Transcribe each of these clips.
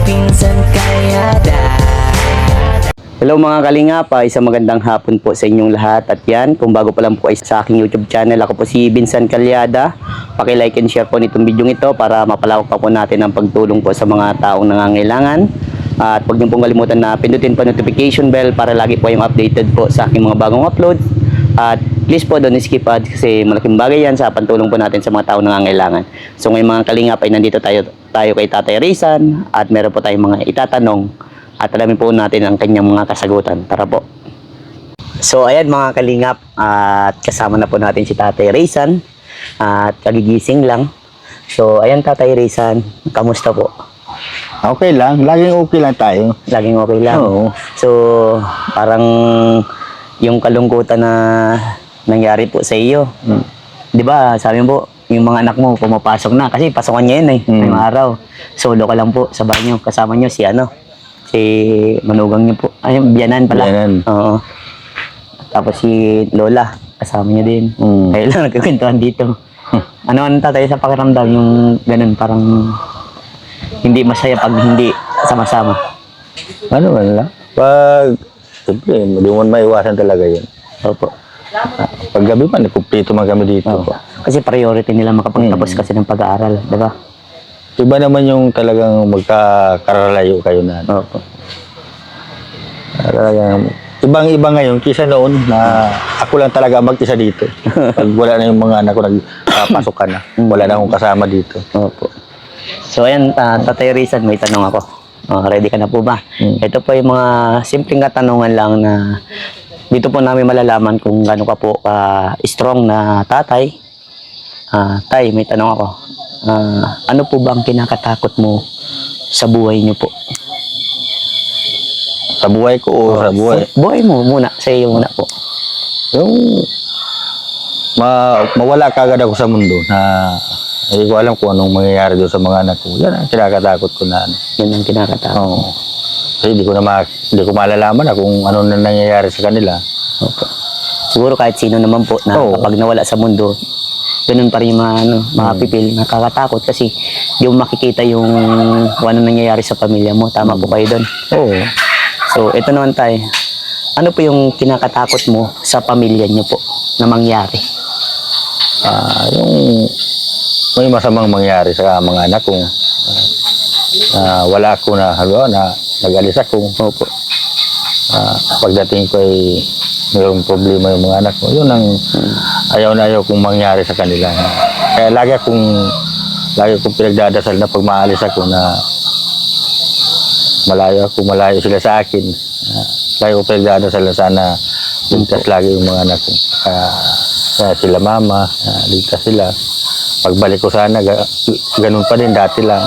Pinsan Kalyada. Hello mga kalingap, isang magandang hapon po sa inyong lahat. At yan, kung bago pa lang po kayo sa aking YouTube channel, ako po si Vincent Calyada. Paki-like and share po nitong video ito para mapalawak pa po natin ang pagtulong po sa mga taong nangangailangan. At huwag niyo pong kalimutan na pindutin po notification bell para lagi po kayong updated po sa aking mga bagong upload. At please po don't skip ads kasi malaking bagay yan sa pantulong po natin sa mga taong nangangailangan. So ngayon mga kalingap ay nandito tayo kay Tatay Rizan at meron po tayong mga itatanong. At alamin po natin ang kanyang mga kasagutan. Tara po. So ayan mga kalingap, at kasama na po natin si Tatay Rizan at kagigising lang. So ayan Tatay Rizan, kamusta po? Okay lang, laging okay lang tayo. Laging okay lang. Oo. So parang yung kalungkutan na nangyari po sa iyo. 'Di ba? Sabi mo po, yung mga anak mo pumapasok na kasi pasokan niya yun ngayong araw. Solo ka lang po sa banyo, kasama niyo si si manugang niyo po. Ay, biyanan pala. Biyanan. Oo. Tapos si Lola, kasama niya din. Kaya lang nagkakwentuhan dito. Ano tatay sa pakiramdam yung ganun, parang hindi masaya pag hindi sama-sama? Ano lang? Siyempre, hindi mo maiwasan talaga yun. Opo. Pag gabi pa, nagkumpleto man kami dito. Opo. Kasi priority nila makapagtapos kasi ng pag-aaral, di ba? Iba naman yung talagang magkakaralayo kayo na. Opo. Talagang, ibang-iba ngayon kisa noon na ako lang talaga mag-isa dito. Pag wala na yung mga anak ko, nagpapasok ka na. Wala na akong kasama dito. Opo. So ayan, Tatay Rizan, may tanong ako. Ready ka na po ba? Ito po yung mga simpleng katanungan lang na dito po namin malalaman kung gaano ka po strong na tatay. Tay, may tanong ako. Ano po ba ang kinakatakot mo sa buhay niyo po? Sa buhay ko o sa buhay? Buhay mo muna, sa iyo muna po. Yung mawala kagad ako sa mundo na hindi ko alam kung anong mangyayari doon sa mga anak ko. Yan ang kinakatakot ko na ano. Yan ang kinakatakot. Oo. Kasi hindi ko malalaman na kung ano na nangyayari sa kanila. Okay. Siguro kahit sino naman po na Oo. kapag nawala sa mundo, ganun pa rin yung makapipil, nakakatakot kasi di mo makikita yung kung ano nangyayari sa pamilya mo. Tama po kayo doon. Oo. So, ito naman tayo. Ano po yung kinakatakot mo sa pamilya niyo po na mangyari? Yung may masamang mangyari sa mga anak ko. Wala ako na, halimbawa na nag-alis ako. Opo. Pagdating ko ay mayroong problema yung mga anak ko. Yun ang ayaw na ayaw kong mangyari sa kanila. Kaya lagi akong pinagdadasal na pag maalis ako na malayo sila sa akin. Lagi ko pinagdadasal na sana ligtas lagi yung mga anak ko. Kaya sila mama, ligtas sila. Pagbalik ko sana, ganun pa din, dati lang.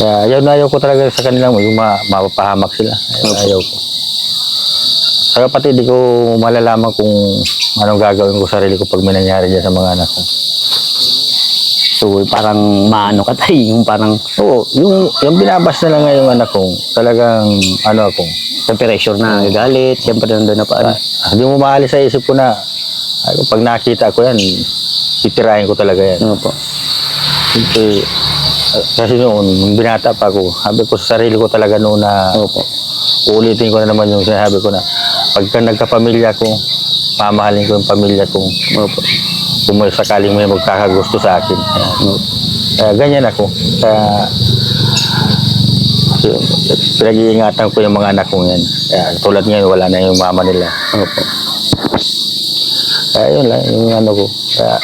Kaya ayaw ko talaga sa kanila, yung mapapahamak sila. Ayaw ko. Saka pati di ko malalaman kung anong gagawin ko sarili ko pag may nangyari dyan sa mga anak ko. So, parang maano ka tayo, yung parang Oo, yung binabas na lang nga yung anak ko, talagang ano ako. pressure na galit, siyempre nandun na paano. Hindi mo maalis sa isip ko na, pag nakita ko yan, titirahin ko talaga yan. Ano po? Kasi noon, nung binata pa ako, sabi ko sa sarili ko talaga noon na Opo. uulitin ko na naman yung sinasabi ko na pagka nagkapamilya ko, mamahalin ko yung pamilya ko. Opo. Kung may sakaling may magkakagusto sa akin. Kaya ganyan ako. Kaya pinag-iingatan ko yung mga anak ko yan. Kaya tulad ngayon, wala na yung mama nila. Opo. Kaya yun lang, yung ano ko. Kaya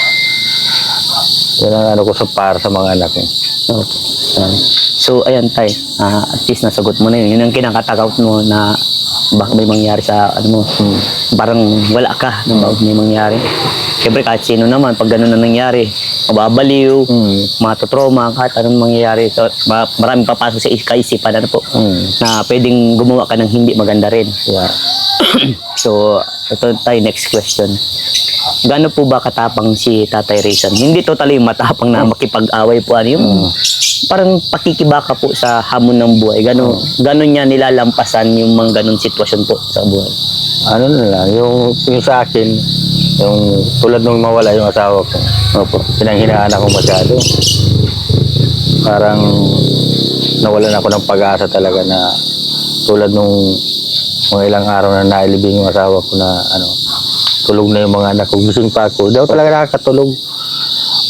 yun ang ano ko para sa mga anak ko. Opo. So, ayan tay, at least nasagot mo na yun. Yun ang kinakatakot mo na baka may mangyari sa ano mo. Parang wala ka nung bago may mangyari. Siyempre kahit sino naman, pag gano'n na nangyari, mababaliw, matutroma, kahit anong mangyayari. So, maraming papasok sa kaisipan ano po, na pwedeng gumawa ka ng hindi maganda rin. Yeah. So, ito tayo, next question. Gaano po ba katapang si Tatay Rizan? Hindi totally matapang na makipag-away po. Ano yung parang pakikibaka po sa hamon ng buhay. Gano'n niya nilalampasan yung mga ganong sitwasyon po sa buhay? Ano na lang, yung sa akin, yung tulad nung mawala yung asawa ko. Opo. Pinanghinaan ako masyado. Parang nawalan ako ng pag-asa talaga na tulad nung mga ilang araw na nailibing yung asawa ko na tulog na yung mga anak ko, gising pa ako. Daw talaga nakakatulog.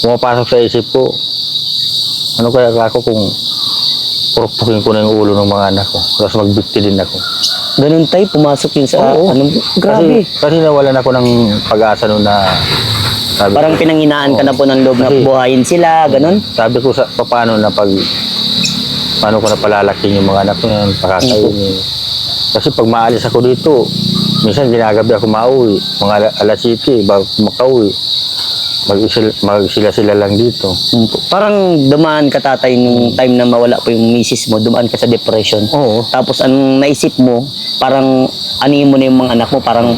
Pumapasok sa isip ko, ano kaya ako kung purukpukin ko na yung ulo ng mga anak ko, tapos magbikti din ako. Ganun tayo, pumasok yun sa, Oo. grabe. Kasi nawalan ako ng pag-asa noon na sabi Parang ko, pinanghinaan ka na po ng loob na Kasi- buhayin sila, ganun. sabi ko sa paano ko na palalaking yung mga anak ko yan, pakakainin. Kasi pag maalis ako dito, minsan ginagabi ako mauwi, mga alas 7, bago makauwi. Sila lang dito. Parang dumaan ka tatay nung time na mawala po yung misis mo, dumaan ka sa depression. Oo. Tapos ang naisip mo, parang anihin mo na yung mga anak mo, parang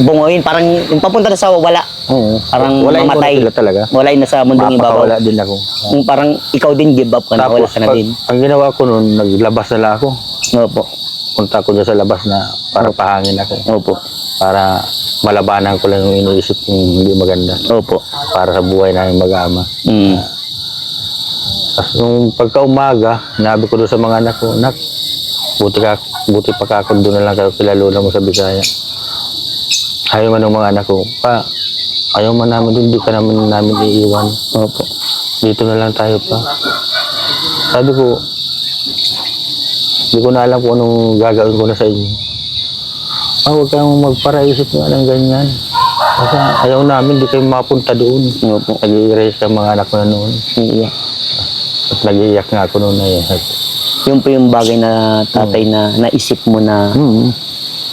bungoyin, parang yung papunta na sa wala. Oo. Parang Walain ko na mamatay. sila talaga. Walain na sa mundong ibabaw. Mapakawala din ako. Yung parang ikaw din give up ka na, wala ka na din. ang ginawa ko noon, naglabas na lang ako. Opo. Punta ko dyan sa labas na para pahangin ako. Opo. Para malabanan ko lang yung iniisip kong hindi maganda. Opo. Para sa buhay namin mag-ama. Mm. Tapos nung pagka-umaga, sinabi ko doon sa mga anak ko, "Nak, buti pa ka ako doon na lang kayo kila lola mo sa Bisaya." Ayaw man ng mga anak ko, "Pa, ayaw man namin doon, di ka namin iiwan. Opo. Dito na lang tayo pa." Sabi ko, hindi ko na alam kung anong gagawin ko na sa inyo. Huwag kang magparaisip nga ng ganyan. Kasi ayaw namin, di kayo mapunta doon. Opo. Nag-i-erase ka mga anak ko na noon. Iiyak. At nag-iiyak nga ako noon na yan. Yun po yung bagay na tatay na naisip mo na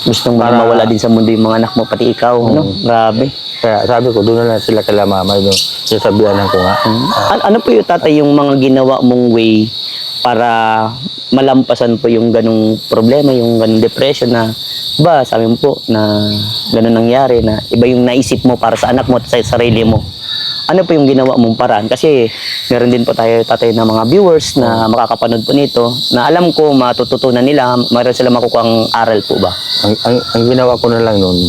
gustong Para- mawala din sa mundo yung mga anak mo, pati ikaw. Ano? Grabe. Kaya sabi ko, doon na lang sila kala mama. Yung sabihanan ko nga. Ano po yung tatay yung mga ginawa mong way para malampasan po yung ganong problema, yung ganong depression na ba, sabi mo po na ganon nangyari na iba yung naisip mo para sa anak mo at sa sarili mo. Ano po yung ginawa mong paraan? Kasi meron din po tayo tatay na mga viewers na makakapanood po nito na alam ko matututunan nila, mayroon sila makukuhang aral po ba? Ang ginawa ko na lang noon,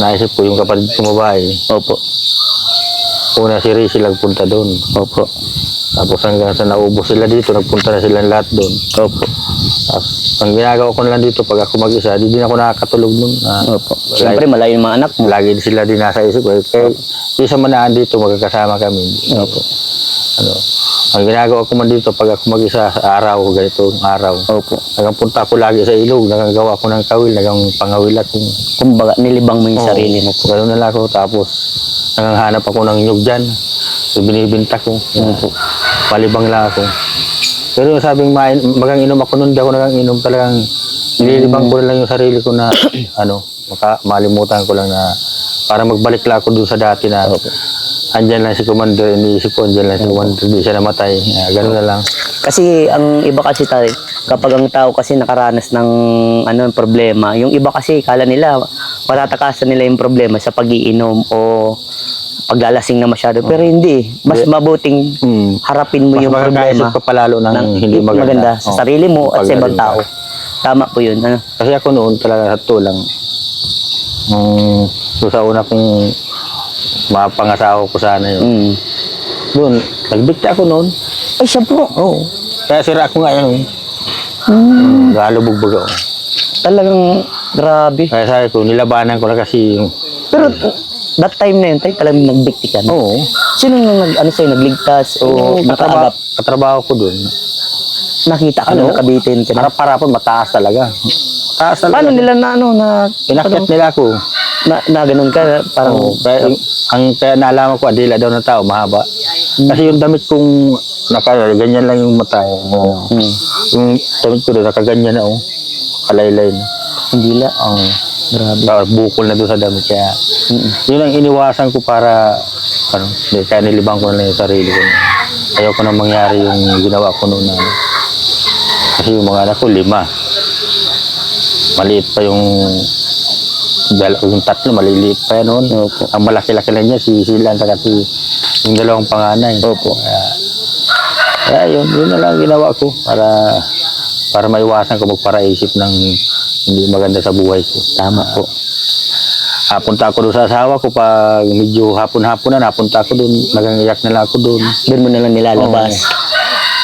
naisip ko yung kapatid kong babae. Opo. Una si Rizzy nagpunta doon. Opo. Tapos hanggang sa naubos sila dito, nagpunta na sila lahat doon. Opo. Tapos ang ginagawa ko na lang dito, pag ako mag-isa, di din ako nakakatulog noon. Opo. Siyempre malayo yung mga anak mo. Lagi sila din nasa isip ko. Kaya yung sa manaan dito, magkakasama kami. Opo. Ang ginagawa ko man dito, pag ako mag-isa sa araw, ganitong araw, Opo. nagpunta ako lagi sa ilog, nagagawa ko ng kawil, pangawil ako. Kumbaga, nilibang mo yung sarili mo po. Ganoon na lang ako. Tapos, nanghanap ako ng nyug dyan. Binibinta ko. Malibang lang ako. Pero sabing magang inom ako noon, di ako nagang inom. Talagang nililibang ko lang yung sarili ko na malimutan ko lang na para magbalik lang ako doon sa dati na andyan lang si Commander, iniisip ko andyan lang si Commander, di siya namatay. Ganoon na lang. Kasi ang iba kasi tayo, kapag ang tao kasi nakaranas ng problema, yung iba kasi kala nila matatakasan nila yung problema sa pag-iinom o paglalasing na masyado. Pero hindi. Mas mabuting harapin mo Mas yung problema. magkakaisip ka pa lalo ng hindi maganda. Sa sarili mo at sa ibang Paggaling ka. tao. Tama po yun. Ano? Kasi ako noon talaga sa tulang, sa una kong mapangasawa ko sana yun. Mm. Doon, nagbikti ako noon. Ay, siya po. Oo. Kaya sira ako nga yun. Galubog-bog ako. Talagang grabe. Kaya sabi ko, nilabanan ko na kasi yung... Pero that time na yun, tayo talagang nagbikti ka. No? Oo. Sino nang sa'yo, nagligtas o nakaagap? Katrabaho ko doon. Nakita ka na nakabitin ka na? Harap-harapan, mataas talaga. Mataas talaga. Paano nila Inakyat nila ako. na ganun ka? Parang, Oo. Kaya naalaman ko, adila daw ng tao, mahaba. Kasi yung damit kong ganyan lang yung mata. Yung damit ko doon, nakaganyan na. Kalaylay na. hindi la. Grabe. Bukol na doon sa damit. Kaya yun ang iniwasan ko para kaya nilibang ko na lang yung sarili ko. Ayaw ko na mangyari yung ginawa ko noon. Kasi yung mga anak ko, 5. Maliit pa yung tatlo, maliliit pa yan noon. Opo. Ang malaki-laki lang niya, si Silan, saka yung dalawang panganay. Opo. Kaya yun na lang ginawa ko para maiwasan ko magparaisip ng hindi maganda sa buhay ko. Tama po. Punta ako doon sa asawa ko pag medyo hapon-hapon na, napunta ako doon, nagangiyak na lang ako doon. Doon mo na lang nilalabas.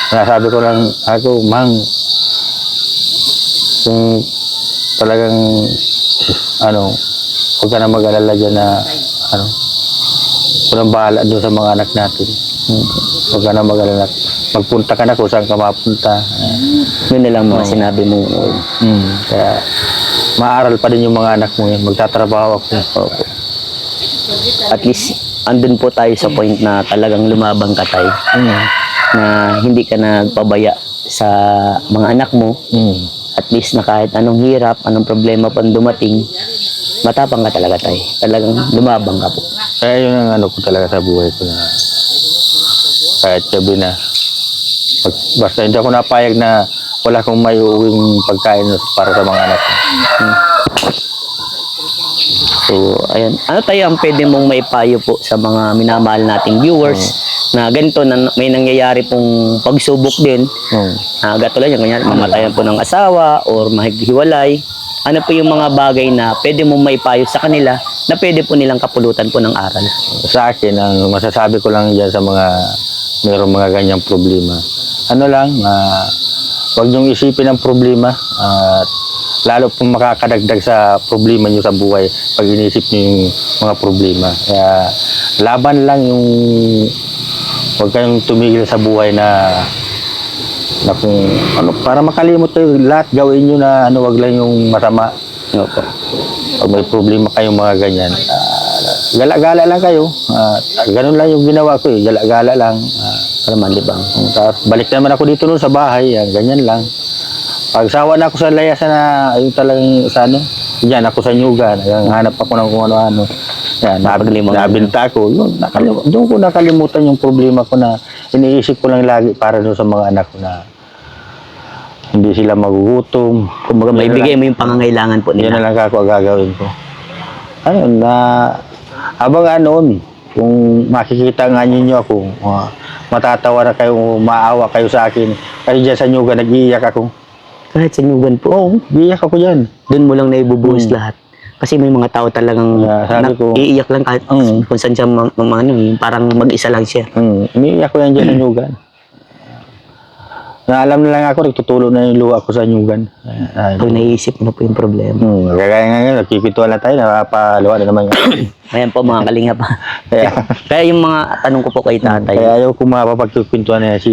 Nasabi ko lang, ako, Mang, kung talagang, huwag ka na mag-alala dyan na, walang bahala doon sa mga anak natin. Huwag ka na mag-alala. Magpunta ka na kung saan ka mapunta. Yun na lang mga sinabi mo. Kaya, maaral pa din yung mga anak mo yan. Magtatrabaho ako. At least, andun po tayo sa point na talagang lumabang ka tayo. Na hindi ka nagpabaya sa mga anak mo. At least na kahit anong hirap, anong problema pang dumating, matapang ka talaga tayo. Talagang lumabang ka po. Kaya yun ang ko talaga sa buhay ko na kahit gabi na basta hindi ako napayag na wala akong may uwing pagkain para sa mga anak ko. So, ayan. Ano tayo ang pwede mong maipayo po sa mga minamahal nating viewers na ganito na may nangyayari pong pagsubok din. Gatulad yan, ganyan, mamatayan po ng asawa or mahighiwalay. Ano po yung mga bagay na pwede mong maipayo sa kanila na pwede po nilang kapulutan po ng aral? Sa akin, ang masasabi ko lang dyan sa mga mayroong mga ganyang problema, huwag niyong isipin ang problema at lalo pong makakadagdag sa problema niyo sa buhay pag inisip niyo yung mga problema. Kaya laban lang yung huwag kayong tumigil sa buhay na kung para makalimot kayo lahat gawin niyo na wag lang yung masama. Pag may problema kayong mga ganyan, gala-gala lang kayo. Ganun lang yung ginawa ko gala-gala lang. Para malibang. Tapos balik naman ako dito sa bahay, ganyan lang. Pagsawa na ako sa layasan na yung talagang diyan ako sa Nyugan, hanap ako ng kung ano-ano. Yan, nabinta ko. Doon ko nakalimutan yung problema ko na iniisip ko lang lagi para doon sa mga anak ko na hindi sila magugutom. Kumbaga, maibigay mo yung pangangailangan po Yan nila. na lang ako gagawin ko. Habang kung makikita nga ninyo ako, matatawa na kayo, maawa kayo sa akin. Kasi dyan sa Nyugan, nag-iiyak ako. Kahit sa Nyugan po. Oo, iiyak ako dyan. Doon mo lang naibubuhos lahat. Kasi may mga tao talagang sabi ko, iiyak lang kahit kung saan siya parang mag-isa lang siya. Umiiyak ko yan dyan sa Nyugan. Alam na lang ako, nagtutulo na yung luha ko sa Nyugan. Pag naisip mo po yung problema. Kaya ngayon, nagkikituan na tayo, napapaluwa na naman. Ayan po mga kalinga pa. Kaya yung mga tanong ko po kay tatay, Kaya ayaw ko mapapagkikwentuhan na si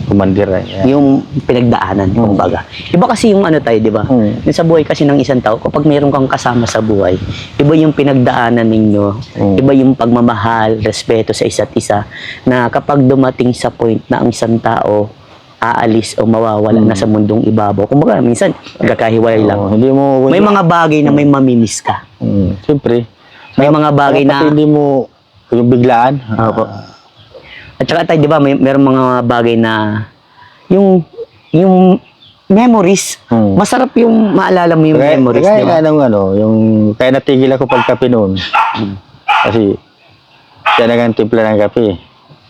Kumandir. yung pinagdaanan, kumbaga. Iba kasi yung tayo, di ba? Yung sa buhay kasi ng isang tao, kapag mayroon kang kasama sa buhay, iba yung pinagdaanan ninyo, iba yung pagmamahal, respeto sa isa't isa, na kapag dumating sa point na ang isang tao aalis o mawawala na sa mundong ibabaw. Kumbaga, minsan, nagkakahiwalay lang. May mga bagay na may mamimiss ka. Siyempre. May mga bagay na... Pati hindi mo yung biglaan. Opo. At saka tayo, di ba, mayroong mga bagay na yung memories. Masarap yung maalala mo yung memories, di ba? Kaya natigil ako pagkape noon. Kasi siya nagang timpla ng kape.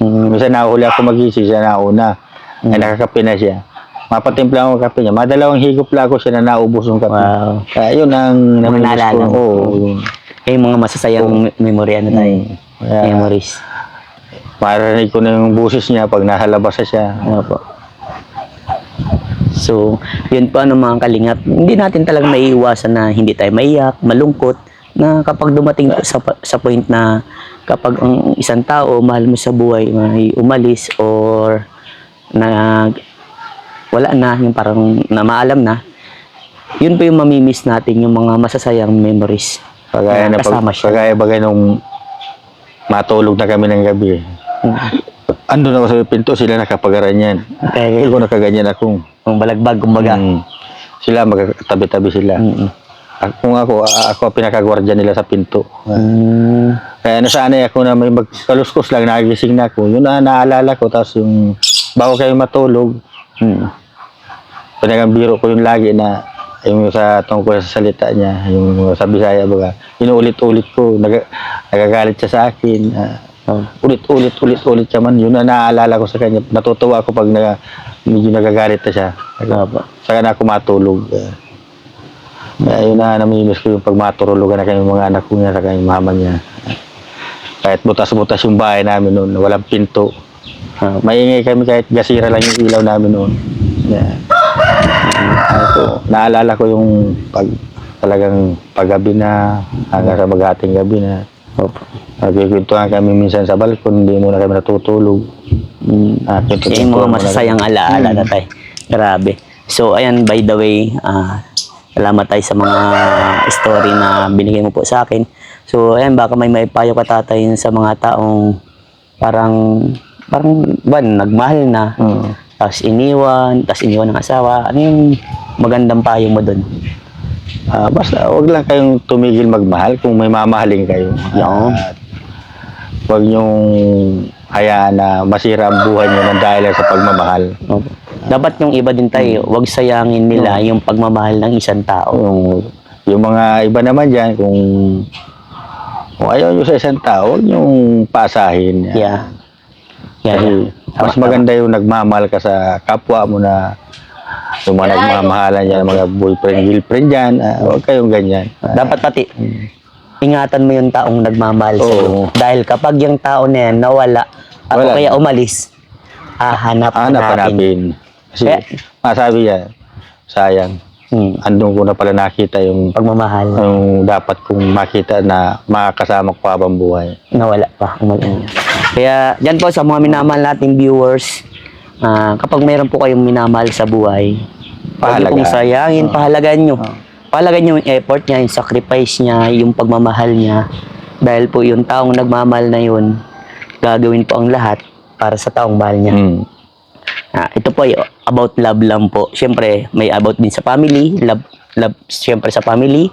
Minsan nahuli ako magising, siya nauna. Ay nakakape na siya. Mapatimpla ako ng kape niya. Madalawang higop lang ako siya na naubos ng kape. Wow. Kaya yun ang naalala ko. mo. Yung mga masasayang memory tayo. Memories. Marinig ko na yung busis niya pag nasa labas na siya. Opo. So, yun po mga kalingap. Hindi natin talagang maiiwasan na hindi tayo maiyak, malungkot, na kapag dumating sa point na kapag ang isang tao, mahal mo sa buhay, may umalis or wala na, yung parang na maalam na, yun po yung mamimiss natin, yung mga masasayang memories. Pagaya bagay nung matulog na kami ng gabi. Andun ako sa pinto, sila nakapagaranyan. Okay. Ako nakaganyan akong. Yung balagbag, kumbaga. Sila magkatabi-tabi sila. Kung ako pinakagwardya nila sa pinto. Kaya nasanay ako na may magkaluskos lang, nagising na ako. Yun na naalala ko, tapos yung bago kayo matulog, pinagambiro ko yung lagi na yung sa tungkol sa salita niya, yung sa Bisaya baga, inuulit-ulit ko, nagagalit siya sa akin, ulit siya man, yun na naaalala ko sa kanya, natutuwa ako pag medyo nagagalit na siya, saka na ako matulog. Kaya yun na namimiss ko yung pag matulugan na kayong mga anak ko niya, saka yung mama niya. Kahit butas-butas yung bahay namin noon, walang pinto. Maingay kami kahit gasira lang yung ilaw namin noon. Yeah. Naalala ko yung talagang paggabi na, hanggang sa maghating gabi na. Nagkikwentuhan kami minsan sa balkon, hindi muna kami natutulog. Yan yung mga masasayang alaala na tayo. Grabe. So, ayan, by the way, salamat tayo sa mga story na binigay mo po sa akin. So, ayan, baka may maipayo ka tatay sa mga taong parang nagmahal na, tapos iniwan ng asawa. Ano yung magandang payo mo doon? Basta wag lang kayong tumigil magmahal kung may mamahalin kayo. Wag niyong hayaan na masira ang buhay niyo ng dahil sa pagmamahal. Dapat yung iba din tayo, wag sayangin nila yung pagmamahal ng isang tao. Yung mga iba naman dyan, kung ayaw nyo sa isang tao, huwag nyong pasahin. Kasi mas maganda yung nagmamahal ka sa kapwa mo na yung mga nagmamahalan dyan, mga boyfriend, girlfriend dyan, huwag kayong ganyan. Dapat pati, ingatan mo yung taong nagmamahal sa'yo. Dahil kapag yung tao na yan nawala, o kaya umalis, hanapin. Kasi masabi yan, sayang. Andun ko na pala nakita yung pagmamahal. Yung dapat kong makita na makakasama ko habang buhay. Nawala pa. Kaya dyan po sa mga minamahal nating viewers, kapag mayroon po kayong minamahal sa buhay, huwag niyo pong sayangin, pahalagan nyo. Pahalagan nyo yung effort niya, yung sacrifice niya, yung pagmamahal niya. Dahil po yung taong nagmamahal na yun, gagawin po ang lahat para sa taong mahal niya. Ito po ay about love lang po. Siyempre, may about din sa family. Love siyempre sa family.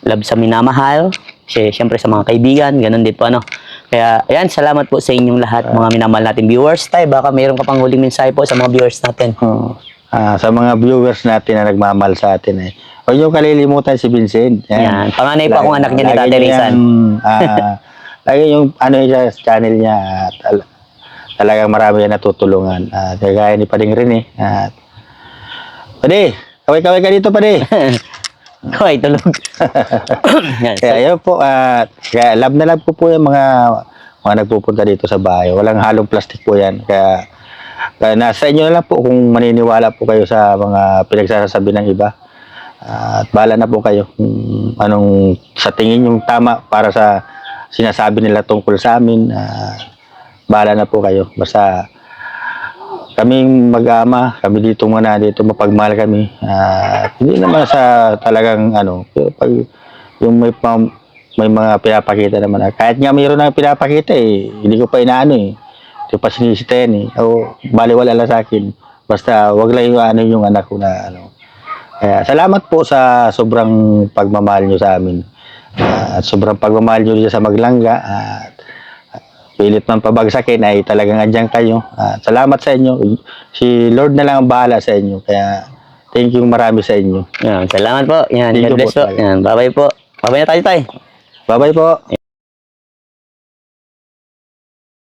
Love sa minamahal. Siyempre sa mga kaibigan. Ganun din po ano. Kaya, ayan, salamat po sa inyong lahat, mga minamahal natin viewers. Tay, baka mayroon ka pang huling mensahe po sa mga viewers natin. Sa mga viewers natin na nagmamahal sa atin huwag niyo kalilimutan si Vincent. Yan. Panganay pa akong anak niya ni Tatay Rizan. Lagi yung sa channel niya. Talagang marami yan natutulungan. Kaya ni Pading Rene. Pade, kaway-kaway ka dito, Pade. Kaway, tulog. Kaya yun po, kaya love na love ko po yung mga nagpupunta dito sa bahay. Walang halong plastic po yan. Kaya nasa inyo na lang po kung maniniwala po kayo sa mga pinagsasabi ng iba. At bahala na po kayo kung anong sa tingin yung tama para sa sinasabi nila tungkol sa amin. Bahala na po kayo. Basta kaming mag-ama, kami dito muna dito, mapagmahal kami. Hindi naman sa talagang pero pag yung may mga pinapakita naman. Kahit nga mayroon na pinapakita hindi ko pa inaano Hindi ko pa sinisita yan O baliwala lang sa akin. Basta wag lang yung anak ko na Kaya salamat po sa sobrang pagmamahal nyo sa amin. At sobrang pagmamahal nyo sa Maglangga. Pilit man pabagsakin ay talagang andyan kayo. Salamat sa inyo. Si Lord na lang ang bahala sa inyo. Kaya thank you marami sa inyo. Yan, salamat po. Yan, God bless po. Yan, bye-bye po. Bye-bye na tayo, Tay. Bye-bye po.